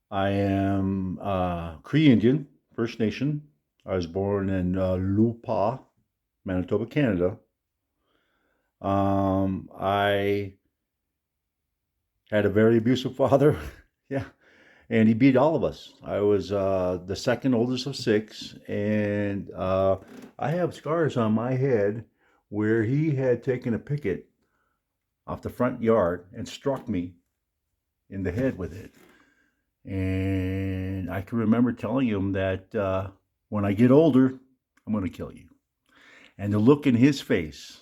I am Cree Indian, First Nation. I was born in Lupa, Manitoba, Canada. I had a very abusive father. Yeah. And he beat all of us. I was the second oldest of six, and I have scars on my head where he had taken a picket off the front yard and struck me in the head with it. And I can remember telling him that when I get older, I'm going to kill you. And the look in his face,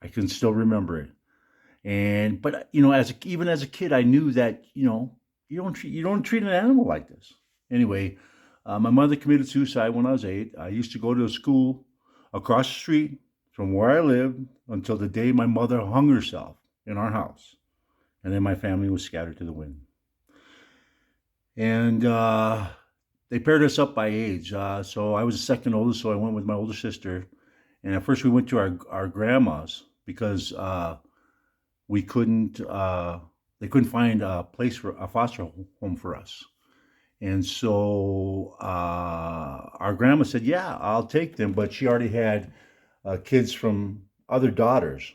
I can still remember it. And but even as a kid, I knew that you don't treat an animal like this. Anyway, my mother committed suicide when I was 8. I used to go to a school across the street from where I lived until the day my mother hung herself in our house, and then my family was scattered to the wind. And they paired us up by age. So I was the second oldest, so I went with my older sister. And at first, we went to our grandma's because we couldn't. They couldn't find a place for a foster home for us. And so our grandma said, "Yeah, I'll take them," but she already had kids from other daughters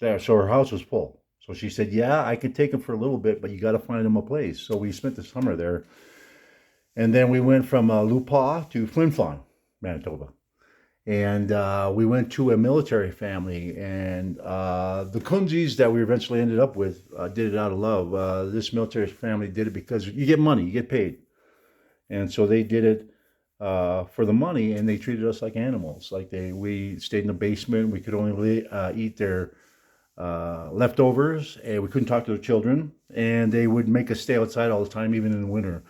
there, so her house was full. So she said, "Yeah, I can take them for a little bit, but you got to find them a place." So we spent the summer there, and then we went from Lupa to Flin Flon, Manitoba. And we went to a military family, and the Kunzis that we eventually ended up with did it out of love. This military family did it because you get money, you get paid, and so they did it for the money, and they treated us like animals. We stayed in the basement. We could only eat their leftovers, and we couldn't talk to the children. And they would make us stay outside all the time, even in the winter.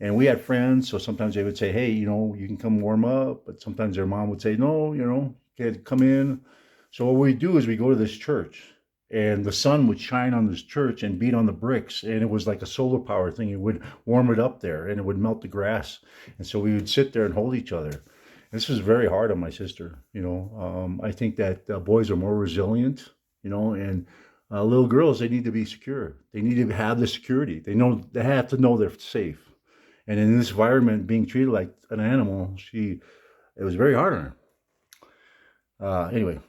And we had friends, so sometimes they would say, "Hey, you can come warm up." But sometimes their mom would say, "No, kid, come in." So what we do is we go to this church, and the sun would shine on this church and beat on the bricks, and it was like a solar power thing. It would warm it up there, and it would melt the grass. And so we would sit there and hold each other. This was very hard on my sister. I think that boys are more resilient. And little girls, they need to be secure. They need to have the security. They have to know they're safe. And in this environment, being treated like an animal, it was very hard on her. Anyway,